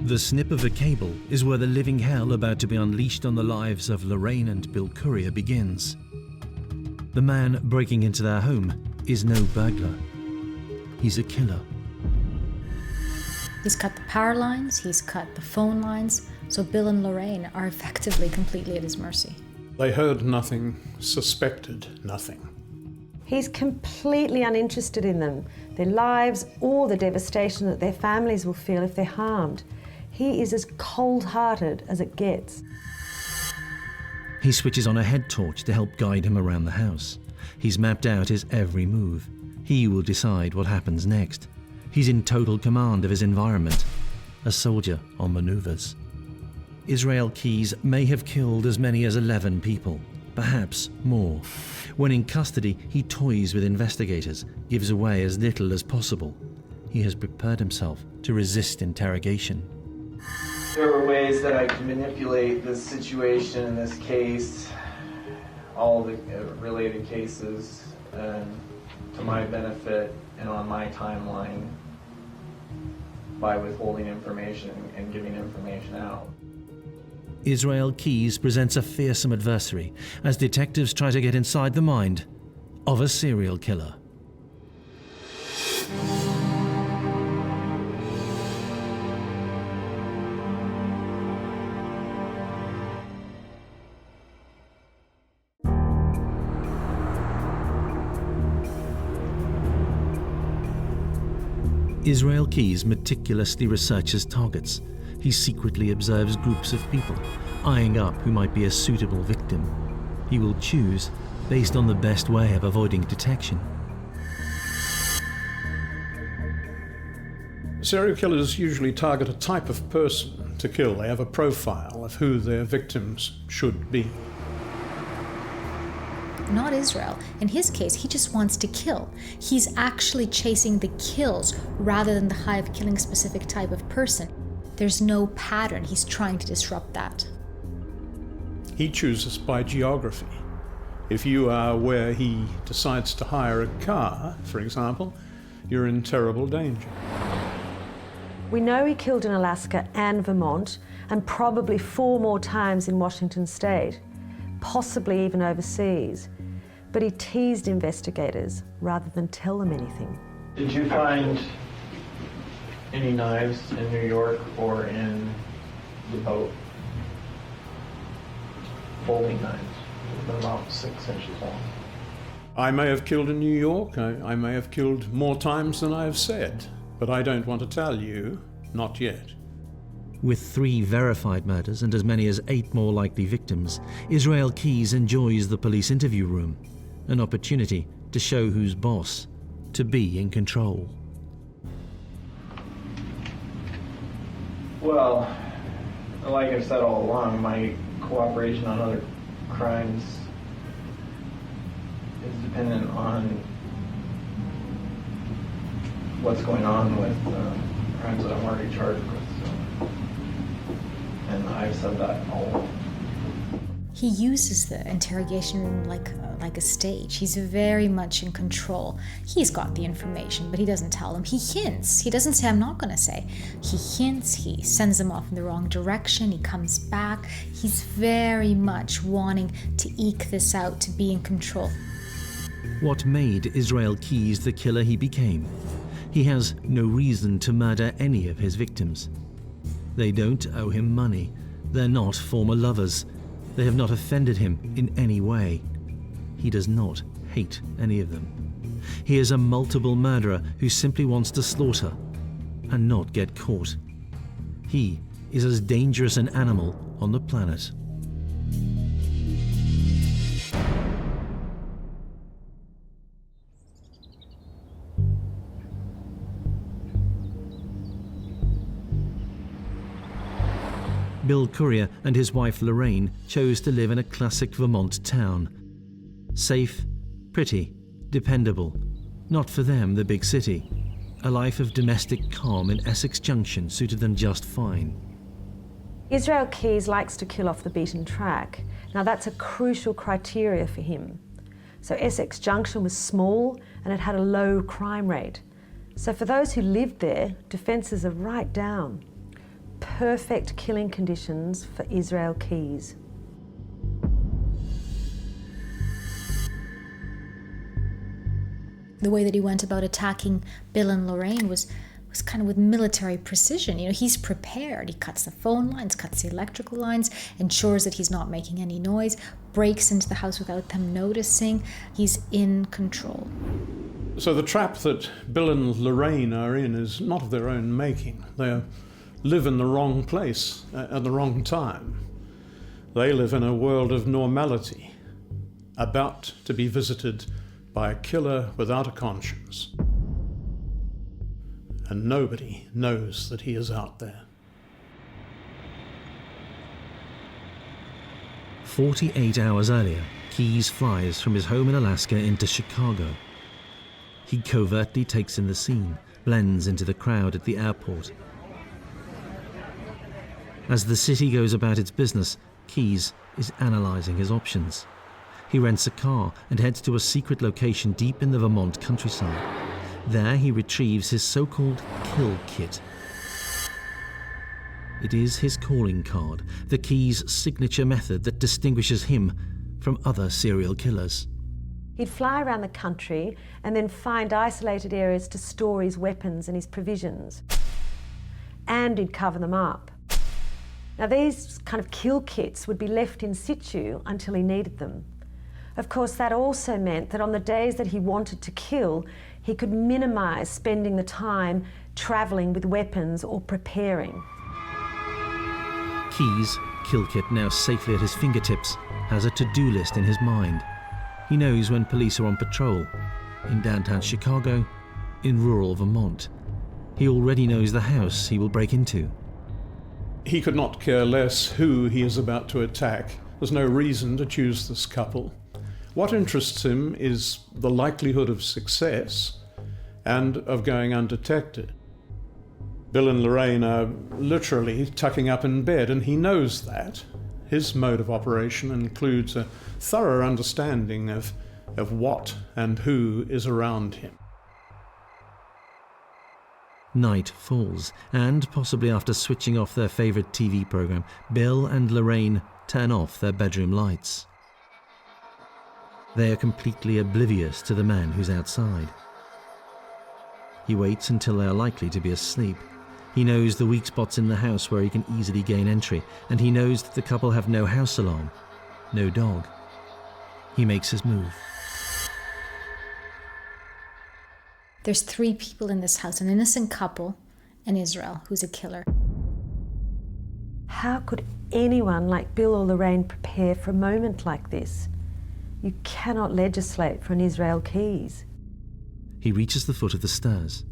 The snip of a cable is where the living hell about to be unleashed on the lives of Lorraine and Bill Courier begins. The man breaking into their home is no burglar. He's a killer. He's cut the power lines, he's cut the phone lines, so Bill and Lorraine are effectively completely at his mercy. They heard nothing, suspected nothing. He's completely uninterested in them, their lives, or the devastation that their families will feel if they're harmed. He is as cold-hearted as it gets. He switches on a head torch to help guide him around the house. He's mapped out his every move. He will decide what happens next. He's in total command of his environment, a soldier on maneuvers. Israel Keyes may have killed as many as 11 people, perhaps more. When in custody, he toys with investigators, gives away as little as possible. He has prepared himself to resist interrogation. There were ways that I could manipulate this situation in this case, all the related cases, to my benefit and on my timeline by withholding information and giving information out. Israel Keyes presents a fearsome adversary as detectives try to get inside the mind of a serial killer. Israel Keyes meticulously researches targets. He secretly observes groups of people, eyeing up who might be a suitable victim. He will choose based on the best way of avoiding detection. Serial killers usually target a type of person to kill. They have a profile of who their victims should be. Not Israel. In his case, he just wants to kill. He's actually chasing the kills rather than the high of killing a specific type of person. There's no pattern. He's trying to disrupt that. He chooses by geography. If you are where he decides to hire a car, for example, you're in terrible danger. We know he killed in Alaska and Vermont, and probably 4 more times in Washington state, possibly even overseas. But he teased investigators rather than tell them anything. Did you find any knives in New York or in the boat? Folding knives, about 6 inches long. I may have killed in New York, I may have killed more times than I have said, but I don't want to tell you, not yet. With 3 verified murders and as many as 8 more likely victims, Israel Keyes enjoys the police interview room, an opportunity to show who's boss, to be in control. Well, like I've said all along, my cooperation on other crimes is dependent on what's going on with crimes that I'm already charged with. So. And I've said that all along. He uses the interrogation room like a stage. He's very much in control. He's got the information, but he doesn't tell them. He hints. He doesn't say, I'm not going to say. He hints. He sends them off in the wrong direction. He comes back. He's very much wanting to eke this out, to be in control. What made Israel Keyes the killer he became? He has no reason to murder any of his victims. They don't owe him money. They're not former lovers. They have not offended him in any way. He does not hate any of them. He is a multiple murderer who simply wants to slaughter and not get caught. He is as dangerous an animal on the planet. Bill Courier and his wife Lorraine chose to live in a classic Vermont town. Safe, pretty, dependable. Not for them, the big city. A life of domestic calm in Essex Junction suited them just fine. Israel Keyes likes to kill off the beaten track. Now that's a crucial criteria for him. So Essex Junction was small and it had a low crime rate. So for those who lived there, defences are right down. perfect killing conditions for Israel Keyes. The way that he went about attacking Bill and Lorraine was kind of with military precision. You know, he's prepared. He cuts the phone lines, cuts the electrical lines, ensures that he's not making any noise, breaks into the house without them noticing. He's in control. So the trap that Bill and Lorraine are in is not of their own making. They live in the wrong place at the wrong time. They live in a world of normality, about to be visited by a killer without a conscience. And nobody knows that he is out there. 48 hours earlier, Keyes flies from his home in Alaska into Chicago. He covertly takes in the scene, blends into the crowd at the airport. As the city goes about its business, Keyes is analysing his options. He rents a car and heads to a secret location deep in the Vermont countryside. There he retrieves his so-called kill kit. It is his calling card, the Keyes' signature method that distinguishes him from other serial killers. He'd fly around the country and then find isolated areas to store his weapons and his provisions. And he'd cover them up. Now these kind of kill kits would be left in situ until he needed them. Of course, that also meant that on the days that he wanted to kill, he could minimise spending the time travelling with weapons or preparing. Keyes, kill kit now safely at his fingertips, has a to-do list in his mind. He knows when police are on patrol, in downtown Chicago, in rural Vermont. He already knows the house he will break into. He could not care less who he is about to attack. There's no reason to choose this couple. What interests him is the likelihood of success and of going undetected. Bill and Lorraine are literally tucking up in bed, and he knows that. His mode of operation includes a thorough understanding of what and who is around him. Night falls, and possibly after switching off their favourite TV programme, Bill and Lorraine turn off their bedroom lights. They are completely oblivious to the man who's outside. He waits until they are likely to be asleep. He knows the weak spots in the house where he can easily gain entry, and he knows that the couple have no house alarm, no dog. He makes his move. There's 3 people in this house, an innocent couple, and Israel, who's a killer. How could anyone like Bill or Lorraine prepare for a moment like this? You cannot legislate for an Israel Keyes. He reaches the foot of the stairs.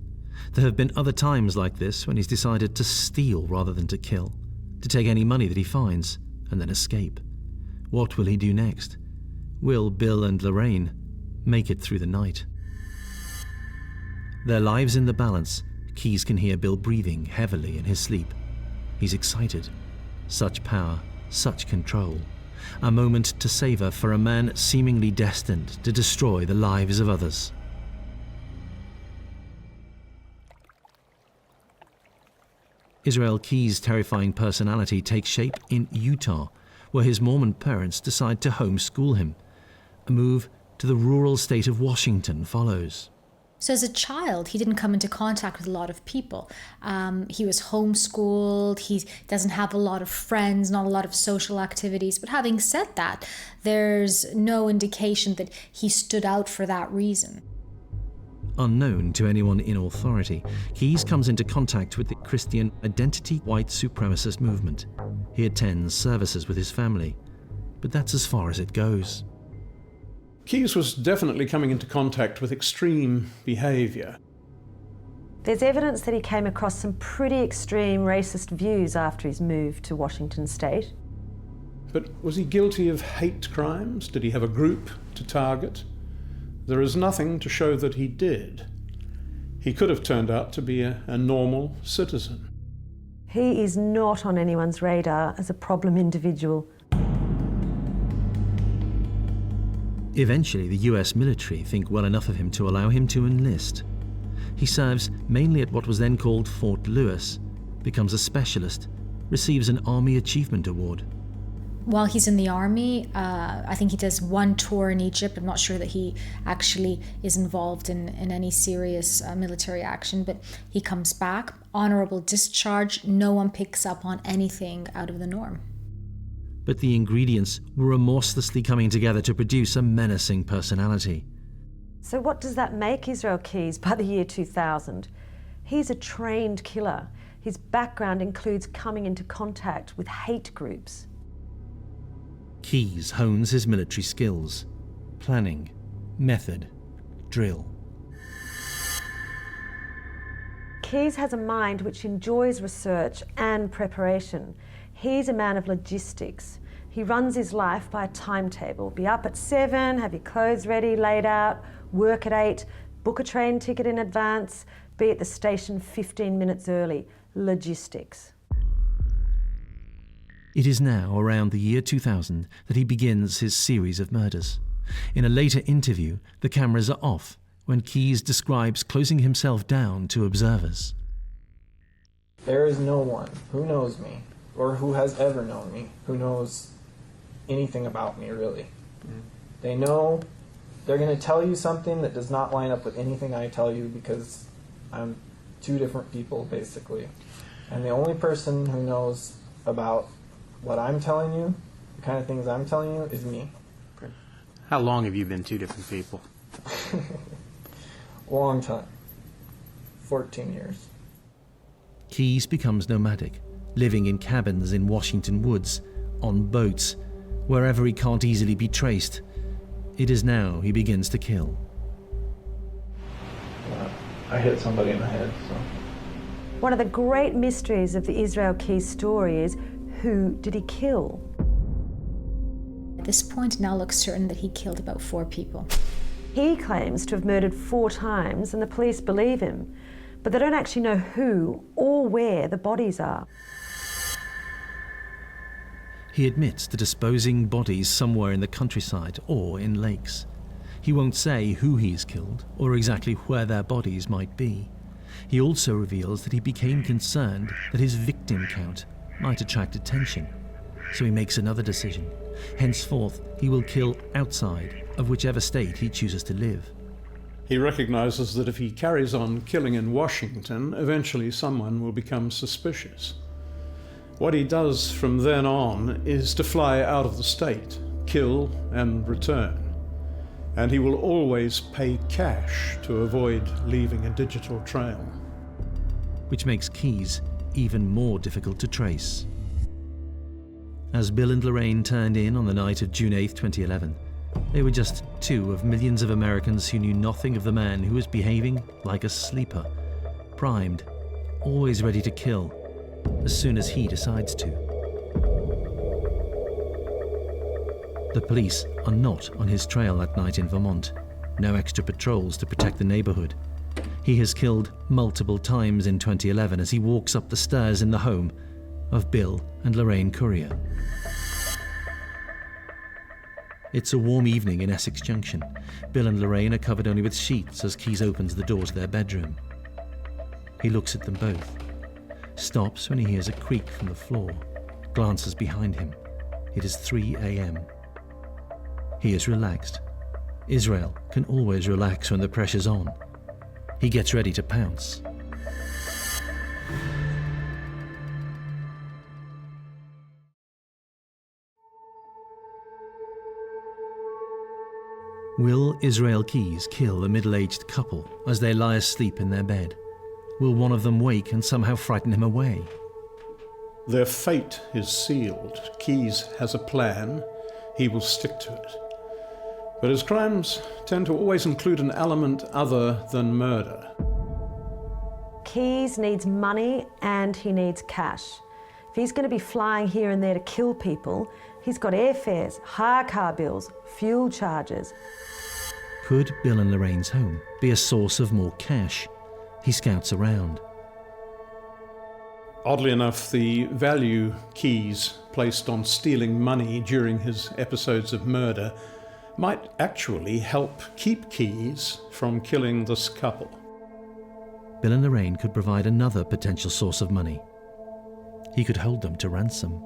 There have been other times like this when he's decided to steal rather than to kill, to take any money that he finds, and then escape. What will he do next? Will Bill and Lorraine make it through the night? Their lives in the balance, Keyes can hear Bill breathing heavily in his sleep. He's excited. Such power, such control. A moment to savour for a man seemingly destined to destroy the lives of others. Israel Keyes' terrifying personality takes shape in Utah, where his Mormon parents decide to homeschool him. A move to the rural state of Washington follows. So as a child, he didn't come into contact with a lot of people. He was homeschooled, he doesn't have a lot of friends, not a lot of social activities. But having said that, there's no indication that he stood out for that reason. Unknown to anyone in authority, Keyes comes into contact with the Christian identity white supremacist movement. He attends services with his family, but that's as far as it goes. Keyes was definitely coming into contact with extreme behaviour. There's evidence that he came across some pretty extreme racist views after his move to Washington State. But was he guilty of hate crimes? Did he have a group to target? There is nothing to show that he did. He could have turned out to be a normal citizen. He is not on anyone's radar as a problem individual. Eventually, the US military think well enough of him to allow him to enlist. He serves mainly at what was then called Fort Lewis, becomes a specialist, receives an Army Achievement Award. While he's in the army, I think he does one tour in Egypt. I'm not sure that he actually is involved in any serious military action, but he comes back, honorable discharge. No one picks up on anything out of the norm. But the ingredients were remorselessly coming together to produce a menacing personality. So what does that make Israel Keyes by the year 2000? He's a trained killer. His background includes coming into contact with hate groups. Keyes hones his military skills: planning, method, drill. Keyes has a mind which enjoys research and preparation. He's a man of logistics. He runs his life by a timetable. Be up at 7, have your clothes ready, laid out, work at 8, book a train ticket in advance, be at the station 15 minutes early. Logistics. It is now around the year 2000 that he begins his series of murders. In a later interview, the cameras are off when Keyes describes closing himself down to observers. There is no one who knows me, or who has ever known me, who knows anything about me, really. They know they're going to tell you something that does not line up with anything I tell you, because I'm two different people, basically. And the only person who knows about what I'm telling you, the kind of things I'm telling you, is me. How long have you been two different people? Long time. 14 years. Keyes becomes nomadic, living in cabins in Washington woods, on boats, wherever he can't easily be traced. It is now he begins to kill. I hit somebody in the head, so. One of the great mysteries of the Israel Keyes story is, who did he kill? At this point, it now looks certain that he killed about 4 people. He claims to have murdered 4 times, and the police believe him, but they don't actually know who or where the bodies are. He admits to disposing bodies somewhere in the countryside or in lakes. He won't say who he's killed or exactly where their bodies might be. He also reveals that he became concerned that his victim count might attract attention, so he makes another decision. Henceforth, he will kill outside of whichever state he chooses to live. He recognizes that if he carries on killing in Washington, eventually someone will become suspicious. What he does from then on is to fly out of the state, kill and return. And he will always pay cash to avoid leaving a digital trail. Which makes Keyes even more difficult to trace. As Bill and Lorraine turned in on the night of June 8, 2011, they were just 2 of millions of Americans who knew nothing of the man who was behaving like a sleeper, primed, always ready to kill as soon as he decides to. The police are not on his trail that night in Vermont. No extra patrols to protect the neighborhood. He has killed multiple times in 2011 as he walks up the stairs in the home of Bill and Lorraine Courier. It's a warm evening in Essex Junction. Bill and Lorraine are covered only with sheets as Keyes opens the door to their bedroom. He looks at them both, stops when he hears a creak from the floor, glances behind him. It is 3 a.m. He is relaxed. Israel can always relax when the pressure's on. He gets ready to pounce. Will Israel Keyes kill a middle-aged couple as they lie asleep in their bed? Will one of them wake and somehow frighten him away? Their fate is sealed. Keyes has a plan. He will stick to it. But his crimes tend to always include an element other than murder. Keyes needs money and he needs cash. If he's going to be flying here and there to kill people, he's got airfares, hire car bills, fuel charges. Could Bill and Lorraine's home be a source of more cash? He scouts around. Oddly enough, the value Keyes placed on stealing money during his episodes of murder might actually help keep Keyes from killing this couple. Bill and Lorraine could provide another potential source of money. he could hold them to ransom.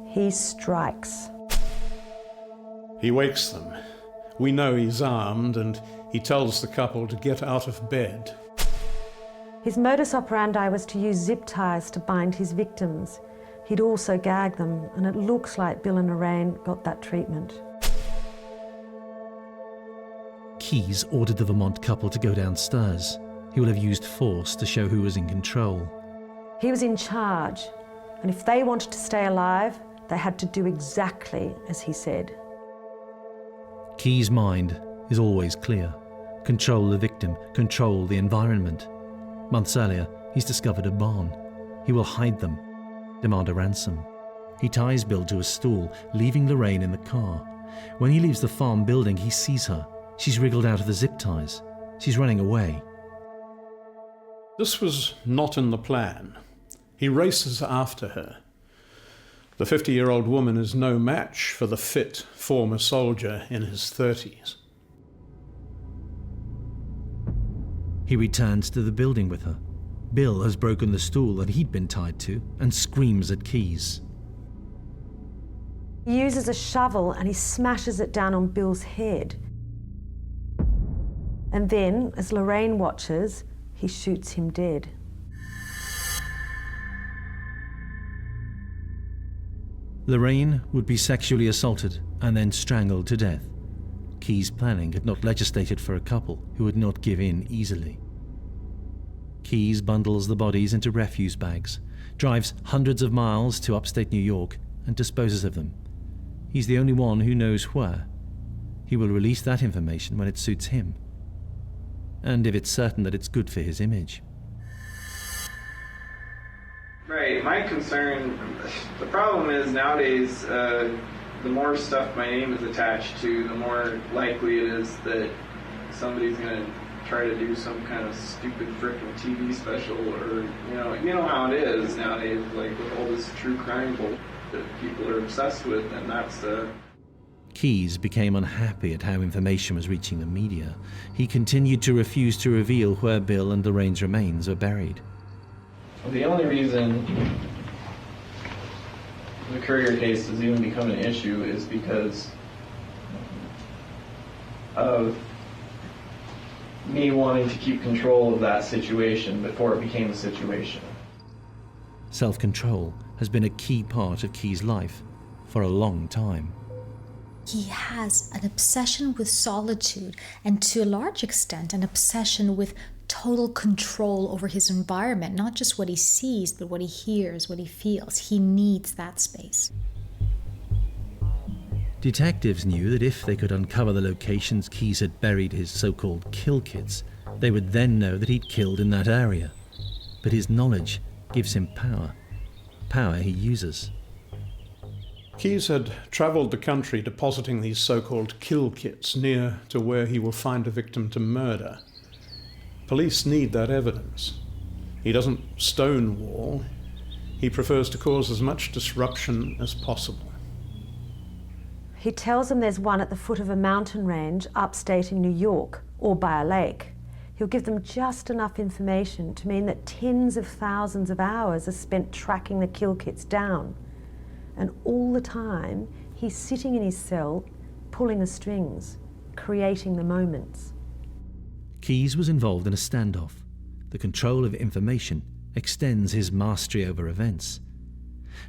He strikes. He wakes them. We know he's armed, and he tells the couple to get out of bed. His modus operandi was to use zip ties to bind his victims. He'd also gag them, and it looks like Bill and Lorraine got that treatment. Keyes ordered the Vermont couple to go downstairs. He will have used force to show who was in control. He was in charge, and if they wanted to stay alive, they had to do exactly as he said. Keyes' mind is always clear. Control the victim, control the environment. Months earlier, he's discovered a barn. He will hide them, demand a ransom. He ties Bill to a stool, leaving Lorraine in the car. When he leaves the farm building, he sees her. She's wriggled out of the zip ties. She's running away. This was not in the plan. He races after her. The 50-year-old woman is no match for the fit former soldier in his 30s. He returns to the building with her. Bill has broken the stool that he'd been tied to and screams at Keyes. He uses a shovel and he smashes it down on Bill's head. And then, as Lorraine watches, he shoots him dead. Lorraine would be sexually assaulted and then strangled to death. Keyes' planning had not legislated for a couple who would not give in easily. Keyes bundles the bodies into refuse bags, drives hundreds of miles to upstate New York, and disposes of them. He's the only one who knows where. He will release that information when it suits him, and if it's certain that it's good for his image. Right, my concern, the problem is nowadays, the more stuff my name is attached to, the more likely it is that somebody's going to try to do some kind of stupid frickin' TV special, or, you know how it is nowadays, like with all this true crime bull that people are obsessed with, and that's Keyes became unhappy at how information was reaching the media. He continued to refuse to reveal where Bill and Lorraine's remains are buried. The only reason the Courier case has even become an issue is because of me wanting to keep control of that situation before it became a situation. Self-control has been a key part of Keyes' life for a long time. He has an obsession with solitude, and to a large extent an obsession with total control over his environment, not just what he sees, but what he hears, what he feels. He needs that space. Detectives knew that if they could uncover the locations Keyes had buried his so-called kill kits, they would then know that he'd killed in that area. But his knowledge gives him power. Power he uses. Keyes had travelled the country depositing these so-called kill kits near to where he will find a victim to murder. Police need that evidence. He doesn't stonewall. He prefers to cause as much disruption as possible. He tells them there's one at the foot of a mountain range upstate in New York, or by a lake. He'll give them just enough information to mean that tens of thousands of hours are spent tracking the kill kits down. And all the time, he's sitting in his cell, pulling the strings, creating the moments. Keyes was involved in a standoff. The control of information extends his mastery over events.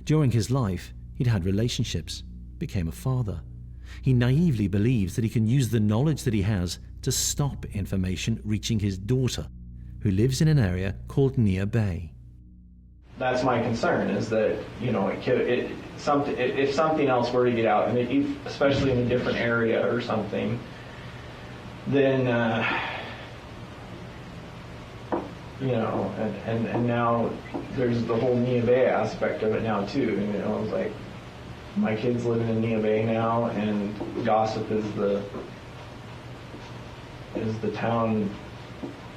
During his life, he'd had relationships, became a father. He naively believes that he can use the knowledge that he has to stop information reaching his daughter, who lives in an area called Near Bay. That's my concern, is that, if something else were to get out, and especially in a different area or something, then, and now there's the whole Near Bay aspect of it now too. It's like, my kid's living in Near Bay now, and gossip is the town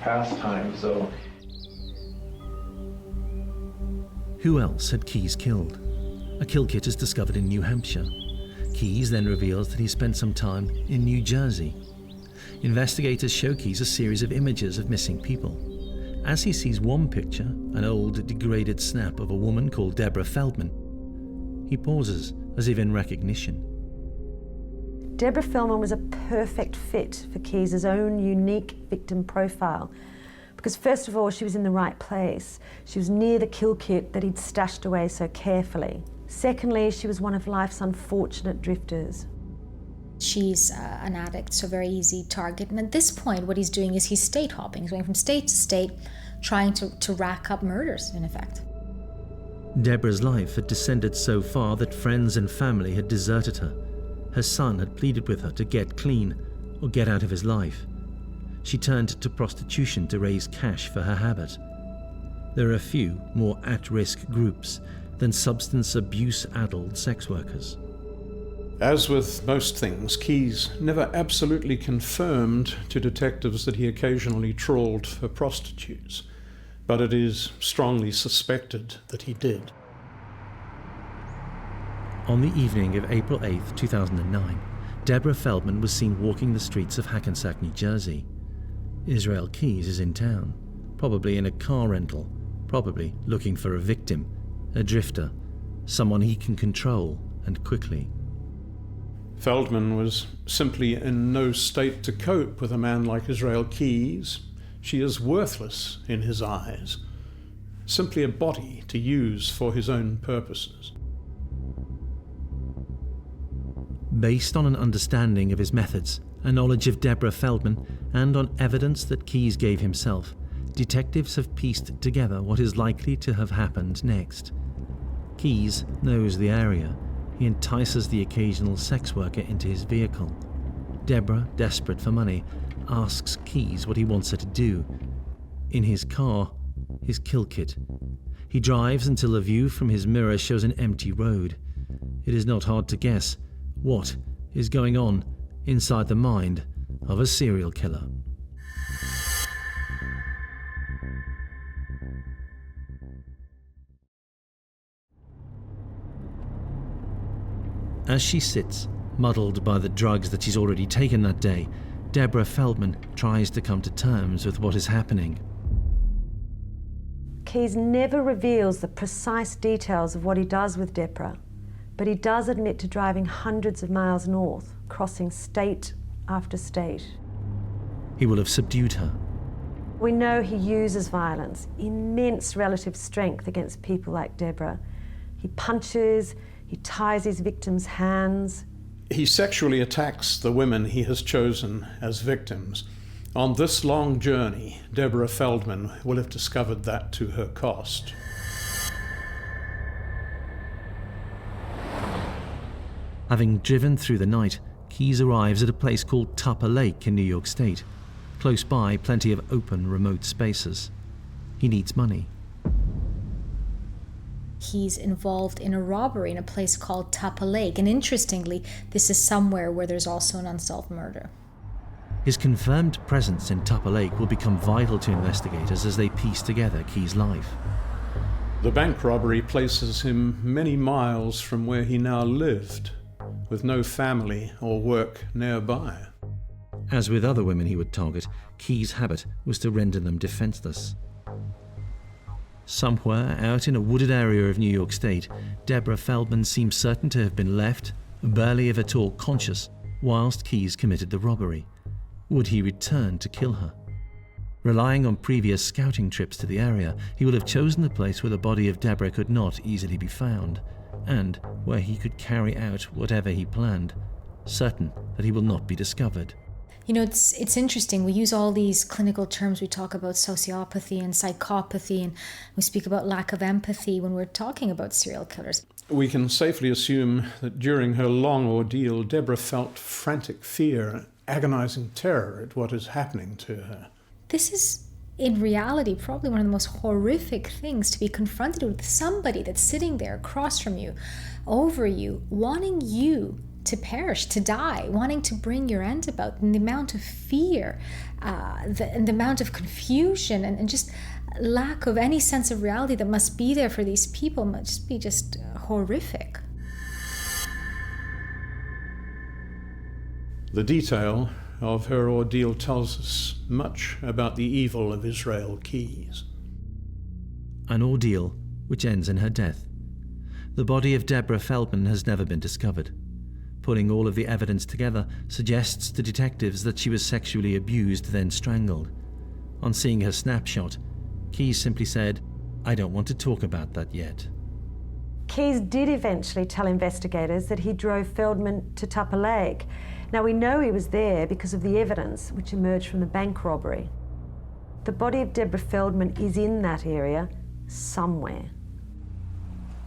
pastime, so. Who else had Keyes killed? A kill kit is discovered in New Hampshire. Keyes then reveals that he spent some time in New Jersey. Investigators show Keyes a series of images of missing people. As he sees one picture, an old, degraded snap of a woman called Deborah Feldman, he pauses as if in recognition. Deborah Feldman was a perfect fit for Keyes' own unique victim profile. Because first of all, she was in the right place. She was near the kill kit that he'd stashed away so carefully. Secondly, she was one of life's unfortunate drifters. She's an addict, so very easy target. And at this point, what he's doing is he's state hopping. He's going from state to state, trying to rack up murders, in effect. Deborah's life had descended so far that friends and family had deserted her. Her son had pleaded with her to get clean or get out of his life. She turned to prostitution to raise cash for her habit. There are a few more at-risk groups than substance abuse-addled sex workers. As with most things, Keyes never absolutely confirmed to detectives that he occasionally trawled for prostitutes, but it is strongly suspected that he did. On the evening of April 8, 2009, Deborah Feldman was seen walking the streets of Hackensack, New Jersey. Israel Keyes is in town, probably in a car rental, probably looking for a victim, a drifter, someone he can control, and quickly. Feldman was simply in no state to cope with a man like Israel Keyes. She is worthless in his eyes, simply a body to use for his own purposes. Based on an understanding of his methods, a knowledge of Deborah Feldman, and on evidence that Keyes gave himself, detectives have pieced together what is likely to have happened next. Keyes knows the area. He entices the occasional sex worker into his vehicle. Deborah, desperate for money, asks Keyes what he wants her to do. In his car, his kill kit. He drives until a view from his mirror shows an empty road. It is not hard to guess what is going on inside the mind of a serial killer. As she sits, muddled by the drugs that she's already taken that day, Deborah Feldman tries to come to terms with what is happening. Keyes never reveals the precise details of what he does with Deborah, but he does admit to driving hundreds of miles north, crossing state after state. He will have subdued her. We know he uses violence, immense relative strength against people like Deborah. He punches, he ties his victims' hands. He sexually attacks the women he has chosen as victims. On this long journey, Deborah Feldman will have discovered that to her cost. Having driven through the night, Keyes arrives at a place called Tupper Lake in New York State. Close by, plenty of open, remote spaces. He needs money. He's involved in a robbery in a place called Tupper Lake, and interestingly, this is somewhere where there's also an unsolved murder. His confirmed presence in Tupper Lake will become vital to investigators as they piece together Keyes' life. The bank robbery places him many miles from where he now lived, with no family or work nearby. As with other women he would target, Keyes' habit was to render them defenseless. Somewhere out in a wooded area of New York State, Deborah Feldman seems certain to have been left, barely if at all conscious, whilst Keyes committed the robbery. Would he return to kill her? Relying on previous scouting trips to the area, he would have chosen a place where the body of Deborah could not easily be found, and where he could carry out whatever he planned, certain that he will not be discovered. You know, it's interesting. We use all these clinical terms. We talk about sociopathy and psychopathy, and we speak about lack of empathy when we're talking about serial killers. We can safely assume that during her long ordeal, Deborah felt frantic fear and agonizing terror at what is happening to her. This is, in reality, probably one of the most horrific things to be confronted with. Somebody that's sitting there across from you, over you, wanting you to perish, to die, wanting to bring your end about, and the amount of fear, and the amount of confusion, and just lack of any sense of reality that must be there for these people must be just horrific. The detail of her ordeal tells us much about the evil of Israel Keyes. An ordeal which ends in her death. The body of Deborah Feldman has never been discovered. Putting all of the evidence together suggests to detectives that she was sexually abused, then strangled. On seeing her snapshot, Keyes simply said, "I don't want to talk about that yet." Keyes did eventually tell investigators that he drove Feldman to Tupper Lake. Now, we know he was there because of the evidence which emerged from the bank robbery. The body of Deborah Feldman is in that area somewhere.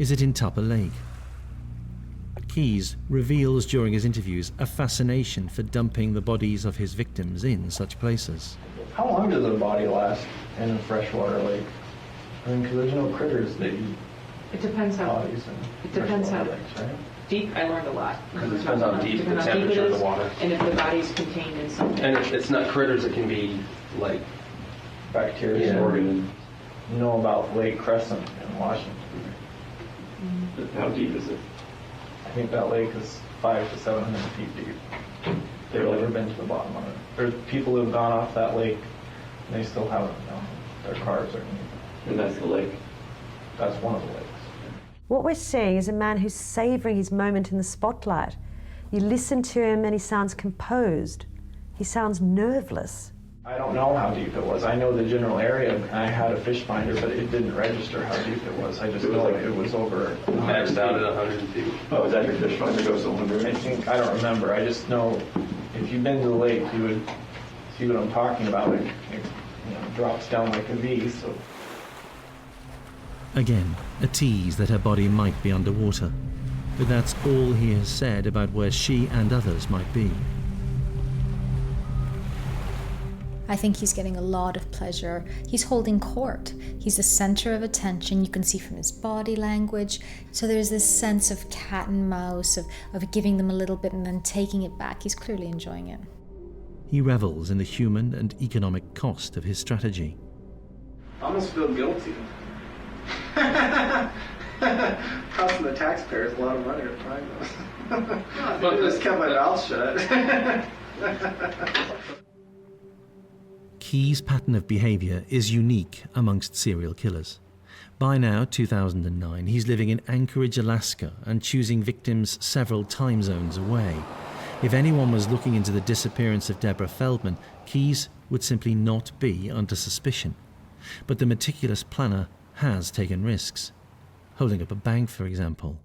Is it in Tupper Lake? Keyes reveals during his interviews a fascination for dumping the bodies of his victims in such places. How long does a body last in a freshwater lake? I mean, because there's no critters that eat It depends how. bodies in It depends how freshwater lakes, right? deep. I learned a lot. Because it depends how deep the Depends how deep temperature it of is, the water. and if the body's contained in something. And it's not critters, it can be like Bacteria. an organ. You know about Lake Crescent in Washington. How deep is it? I think that lake is 500 to 700 feet deep. They've never been to the bottom of it. There's people who've gone off that lake and they still haven't found their cars or anything. And that's the lake. That's one of the lakes. What we're seeing is a man who's savouring his moment in the spotlight. You listen to him and he sounds composed. He sounds nerveless. I don't know how deep it was. I know the general area, and I had a fish finder, but it didn't register how deep it was. I just know it was over 100 Maxed out feet. at 100 feet. Oh, is that your fish finder goes to 100? I don't remember. I just know if you've been to the lake, you would see what I'm talking about. It drops down like a V. So Again, a tease that her body might be underwater. But that's all he has said about where she and others might be. I think he's getting a lot of pleasure. He's holding court. He's the center of attention. You can see from his body language. So there's this sense of cat and mouse, of giving them a little bit and then taking it back. He's clearly enjoying it. He revels in the human and economic cost of his strategy. I almost feel guilty. Costing the taxpayers a lot of money to find them. But I just kept my mouth shut. Keyes' pattern of behavior is unique amongst serial killers. By now, 2009, he's living in Anchorage, Alaska, and choosing victims several time zones away. If anyone was looking into the disappearance of Deborah Feldman, Keyes would simply not be under suspicion. But the meticulous planner has taken risks. Holding up a bank, for example.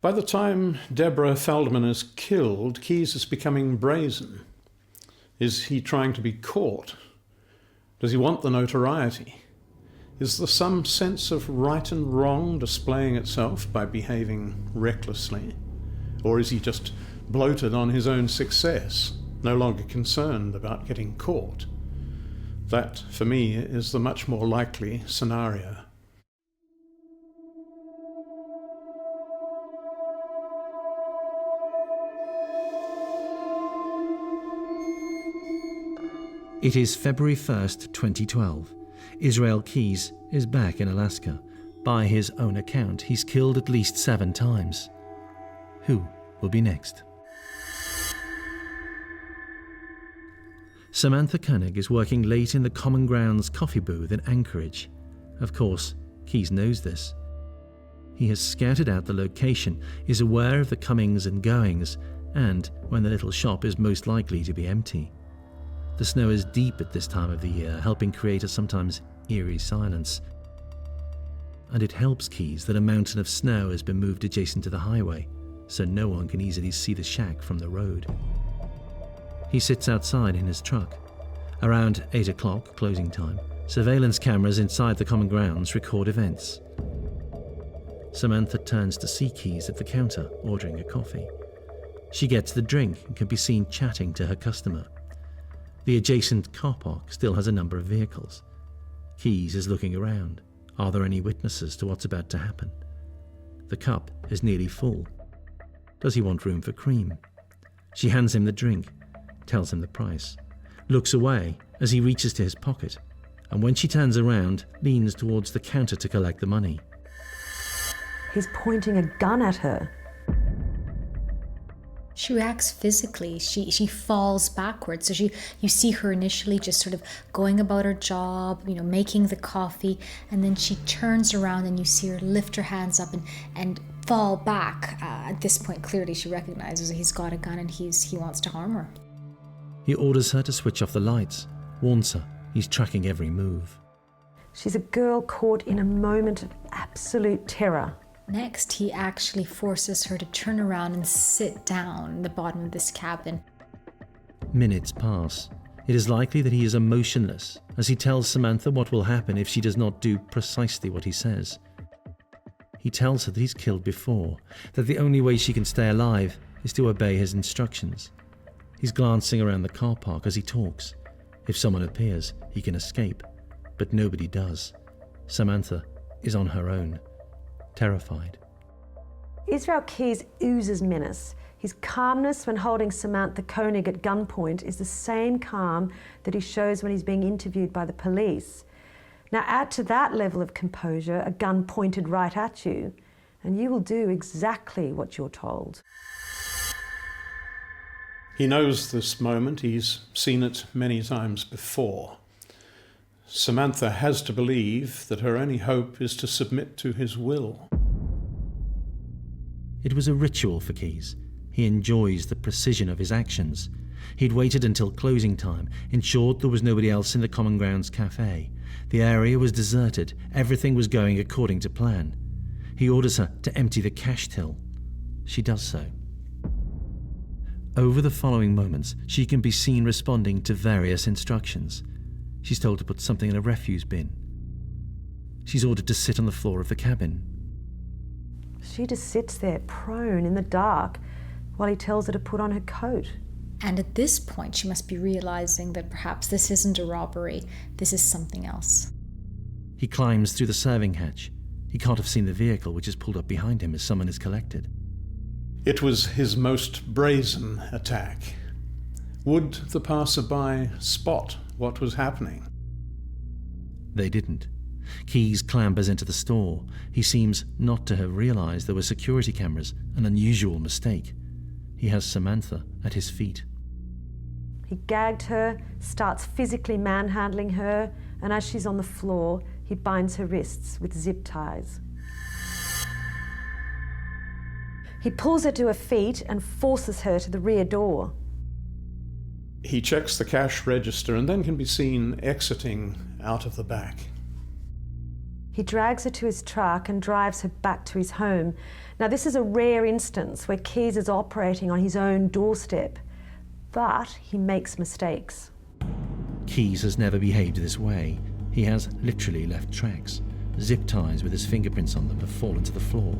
By the time Deborah Feldman is killed, Keyes is becoming brazen. Is he trying to be caught? Does he want the notoriety? Is there some sense of right and wrong displaying itself by behaving recklessly? Or is he just bloated on his own success, no longer concerned about getting caught? That, for me, is the much more likely scenario. It is February 1st, 2012. Israel Keyes is back in Alaska. By his own account, he's killed at least 7 times. Who will be next? Samantha Koenig is working late in the Common Grounds coffee booth in Anchorage. Of course, Keyes knows this. He has scouted out the location, is aware of the comings and goings, and when the little shop is most likely to be empty. The snow is deep at this time of the year, helping create a sometimes eerie silence. And it helps Keyes that a mountain of snow has been moved adjacent to the highway, so no one can easily see the shack from the road. He sits outside in his truck. Around 8 o'clock, closing time, surveillance cameras inside the Common Grounds record events. Samantha turns to see Keyes at the counter, ordering a coffee. She gets the drink and can be seen chatting to her customer. The adjacent car park still has a number of vehicles. Keyes is looking around. Are there any witnesses to what's about to happen? The cup is nearly full. Does he want room for cream? She hands him the drink, tells him the price, looks away as he reaches to his pocket, and when she turns around, leans towards the counter to collect the money. He's pointing a gun at her. She reacts physically. She falls backwards. So you see her initially just sort of going about her job, making the coffee, and then she turns around and you see her lift her hands up and fall back. At this point, clearly she recognizes he's got a gun and he wants to harm her. He orders her to switch off the lights, warns her he's tracking every move. She's a girl caught in a moment of absolute terror. Next, he actually forces her to turn around and sit down in the bottom of this cabin. Minutes pass. It is likely that he is emotionless as he tells Samantha what will happen if she does not do precisely what he says. He tells her that he's killed before, that the only way she can stay alive is to obey his instructions. He's glancing around the car park as he talks. If someone appears, he can escape, but nobody does. Samantha is on her own, terrified. Israel Keyes oozes menace. His calmness when holding Samantha Koenig at gunpoint is the same calm that he shows when he's being interviewed by the police. Now add to that level of composure a gun pointed right at you, and you will do exactly what you're told. He knows this moment. He's seen it many times before. Samantha has to believe that her only hope is to submit to his will. It was a ritual for Keyes. He enjoys the precision of his actions. He'd waited until closing time, ensured there was nobody else in the Common Grounds cafe. The area was deserted. Everything was going according to plan. He orders her to empty the cash till. She does so. Over the following moments, she can be seen responding to various instructions. She's told to put something in a refuse bin. She's ordered to sit on the floor of the cabin. She just sits there, prone in the dark, while he tells her to put on her coat. And at this point, she must be realizing that perhaps this isn't a robbery, this is something else. He climbs through the serving hatch. He can't have seen the vehicle which is pulled up behind him as someone is collected. It was his most brazen attack. Would the passerby spot what was happening? They didn't. Keyes clambers into the store. He seems not to have realized there were security cameras, an unusual mistake. He has Samantha at his feet. He gagged her, starts physically manhandling her, and as she's on the floor, he binds her wrists with zip ties. He pulls her to her feet and forces her to the rear door. He checks the cash register and then can be seen exiting out of the back. He drags her to his truck and drives her back to his home. Now, this is a rare instance where Keyes is operating on his own doorstep, but he makes mistakes. Keyes has never behaved this way. He has literally left tracks. Zip ties with his fingerprints on them have fallen to the floor,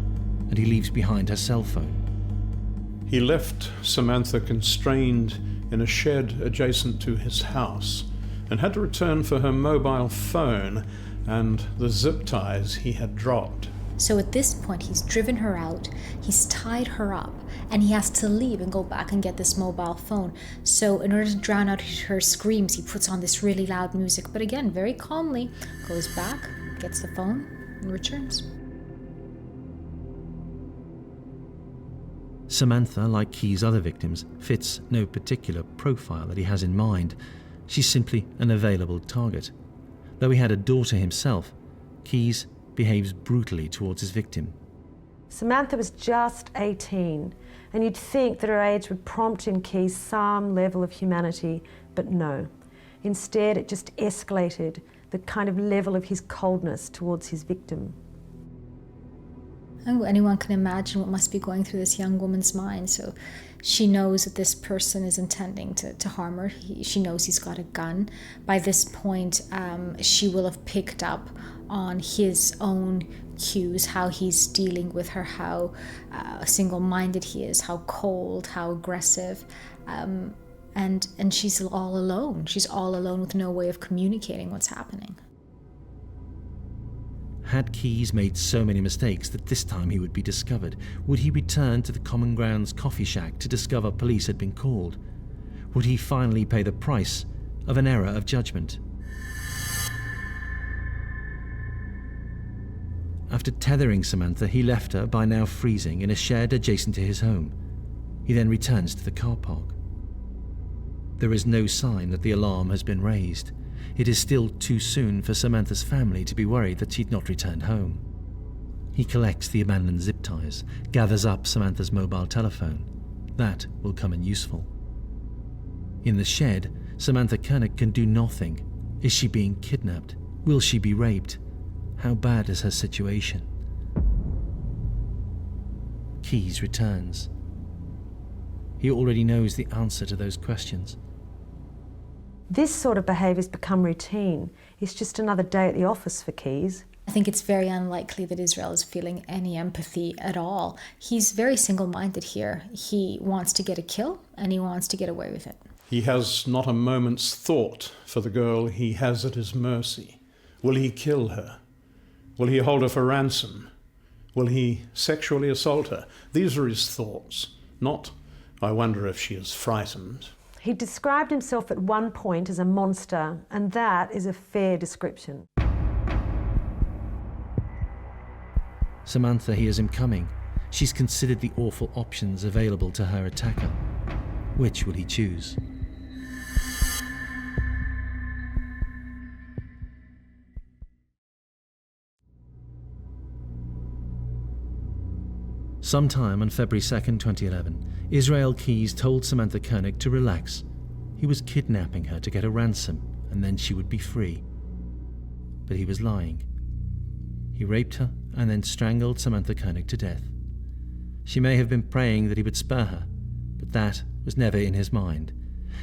and he leaves behind her cell phone. He left Samantha constrained in a shed adjacent to his house and had to return for her mobile phone and the zip ties he had dropped. So at this point, he's driven her out, he's tied her up, and he has to leave and go back and get this mobile phone. So in order to drown out her screams, he puts on this really loud music, but again, very calmly, goes back, gets the phone, and returns. Samantha, like Keyes' other victims, fits no particular profile that he has in mind. She's simply an available target. Though he had a daughter himself, Keyes behaves brutally towards his victim. Samantha was just 18, and you'd think that her age would prompt in Keyes some level of humanity, but no. Instead, it just escalated the kind of level of his coldness towards his victim. Anyone can imagine what must be going through this young woman's mind. So she knows that this person is intending to harm her. She knows he's got a gun. By this point, she will have picked up on his own cues, how he's dealing with her, how single-minded he is, how cold, how aggressive. And she's all alone. She's all alone with no way of communicating what's happening. Had Keyes made so many mistakes that this time he would be discovered? Would he return to the Common Grounds coffee shack to discover police had been called? Would he finally pay the price of an error of judgment? After tethering Samantha, he left her, by now freezing, in a shed adjacent to his home. He then returns to the car park. There is no sign that the alarm has been raised. It is still too soon for Samantha's family to be worried that she'd not returned home. He collects the abandoned zip ties, gathers up Samantha's mobile telephone. That will come in useful. In the shed, Samantha Koenig can do nothing. Is she being kidnapped? Will she be raped? How bad is her situation? Keyes returns. He already knows the answer to those questions. This sort of behaviour's become routine. It's just another day at the office for Keyes. I think it's very unlikely that Israel is feeling any empathy at all. He's very single-minded here. He wants to get a kill, and he wants to get away with it. He has not a moment's thought for the girl he has at his mercy. Will he kill her? Will he hold her for ransom? Will he sexually assault her? These are his thoughts, not, I wonder if she is frightened. He described himself at one point as a monster, and that is a fair description. Samantha hears him coming. She's considered the awful options available to her attacker. Which will he choose? Sometime on February 2nd, 2011, Israel Keyes told Samantha Koenig to relax. He was kidnapping her to get a ransom, and then she would be free. But he was lying. He raped her and then strangled Samantha Koenig to death. She may have been praying that he would spare her, but that was never in his mind.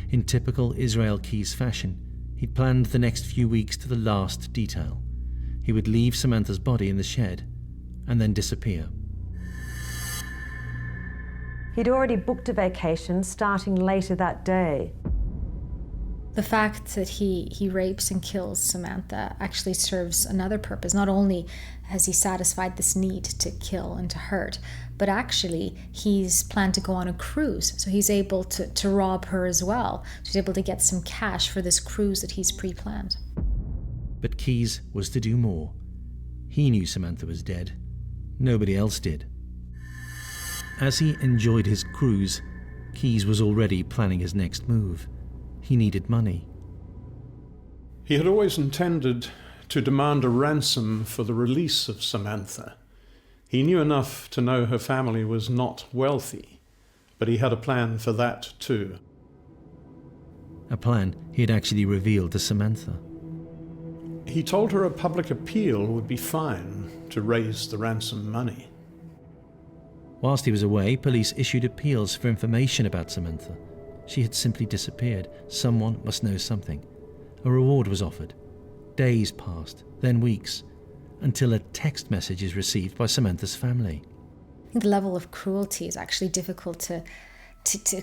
In typical Israel Keyes fashion, he'd planned the next few weeks to the last detail. He would leave Samantha's body in the shed and then disappear. He'd already booked a vacation starting later that day. The fact that he rapes and kills Samantha actually serves another purpose. Not only has he satisfied this need to kill and to hurt, but actually he's planned to go on a cruise. So he's able to rob her as well. So he's able to get some cash for this cruise that he's pre-planned. But Keyes was to do more. He knew Samantha was dead. Nobody else did. As he enjoyed his cruise, Keyes was already planning his next move. He needed money. He had always intended to demand a ransom for the release of Samantha. He knew enough to know her family was not wealthy, but he had a plan for that too. A plan he had actually revealed to Samantha. He told her a public appeal would be fine to raise the ransom money. Whilst he was away, police issued appeals for information about Samantha. She had simply disappeared. Someone must know something. A reward was offered. Days passed, then weeks, until a text message is received by Samantha's family. I think the level of cruelty is actually difficult to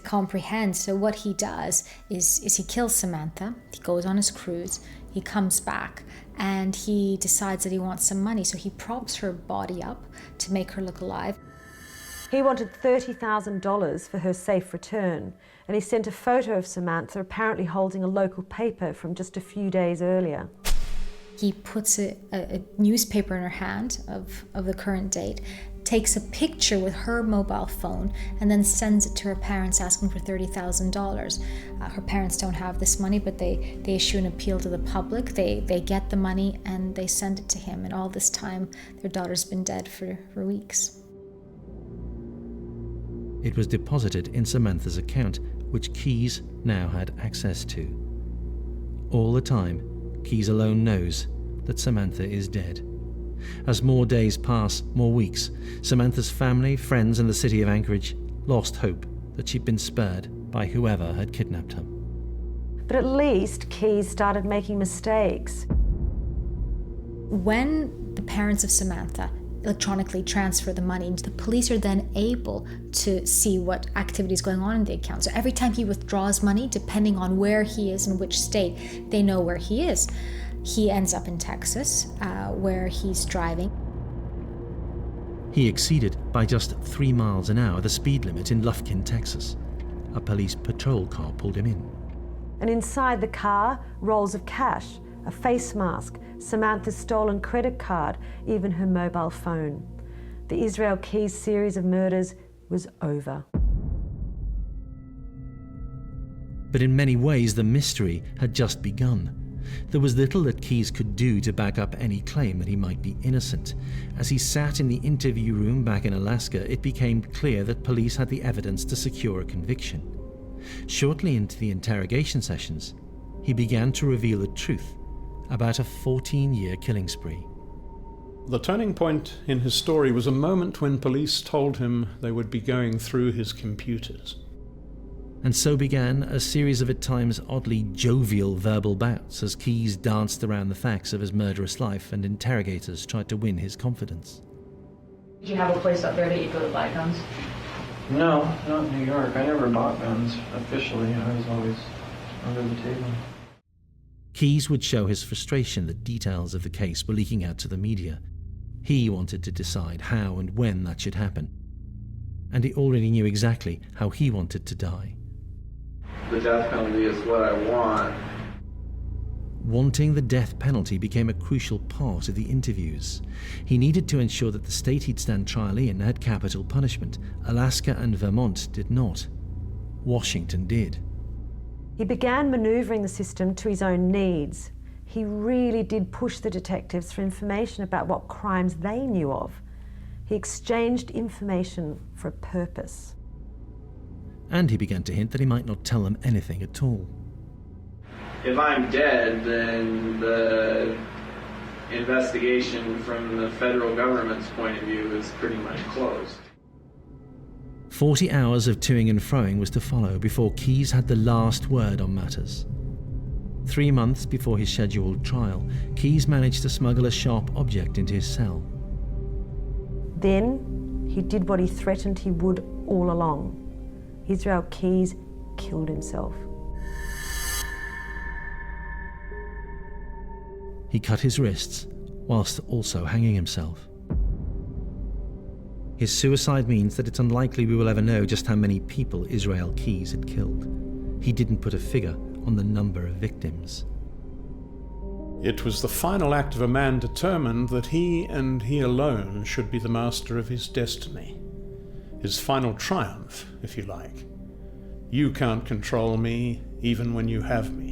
comprehend. So what he does is he kills Samantha, he goes on his cruise, he comes back, and he decides that he wants some money. So he props her body up to make her look alive. He wanted $30,000 for her safe return, and he sent a photo of Samantha apparently holding a local paper from just a few days earlier. He puts a newspaper in her hand of the current date, takes a picture with her mobile phone, and then sends it to her parents asking for $30,000. Her parents don't have this money, but they issue an appeal to the public. They get the money and they send it to him. And all this time, their daughter's been dead for weeks. It was deposited in Samantha's account, which Keyes now had access to. All the time, Keyes alone knows that Samantha is dead. As more days pass, more weeks, Samantha's family, friends, and the city of Anchorage lost hope that she'd been spared by whoever had kidnapped her. But at least Keyes started making mistakes. When the parents of Samantha electronically transfer the money, the police are then able to see what activity is going on in the account. So every time he withdraws money, depending on where he is in which state, they know where he is. He ends up in Texas, where he's driving. He exceeded by just 3 miles an hour the speed limit in Lufkin, Texas. A police patrol car pulled him in. And inside the car, rolls of cash, a face mask, Samantha's stolen credit card, even her mobile phone. The Israel Keyes series of murders was over. But in many ways, the mystery had just begun. There was little that Keyes could do to back up any claim that he might be innocent. As he sat in the interview room back in Alaska, it became clear that police had the evidence to secure a conviction. Shortly into the interrogation sessions, he began to reveal the truth about a 14-year killing spree. The turning point in his story was a moment when police told him they would be going through his computers. And so began a series of at times oddly jovial verbal bouts as Keyes danced around the facts of his murderous life and interrogators tried to win his confidence. Did you have a place up there that you go to buy guns? No, not in New York. I never bought guns officially. I was always under the table. Keyes would show his frustration that details of the case were leaking out to the media. He wanted to decide how and when that should happen. And he already knew exactly how he wanted to die. The death penalty is what I want. Wanting the death penalty became a crucial part of the interviews. He needed to ensure that the state he'd stand trial in had capital punishment. Alaska and Vermont did not. Washington did. He began manoeuvring the system to his own needs. He really did push the detectives for information about what crimes they knew of. He exchanged information for a purpose. And he began to hint that he might not tell them anything at all. If I'm dead, then the investigation from the federal government's point of view is pretty much closed. 40 hours of toing and froing was to follow before Keyes had the last word on matters. 3 months before his scheduled trial, Keyes managed to smuggle a sharp object into his cell. Then he did what he threatened he would all along. Israel Keyes killed himself. He cut his wrists whilst also hanging himself. His suicide means that it's unlikely we will ever know just how many people Israel Keyes had killed. He didn't put a figure on the number of victims. It was the final act of a man determined that he and he alone should be the master of his destiny. His final triumph, if you like. You can't control me, even when you have me.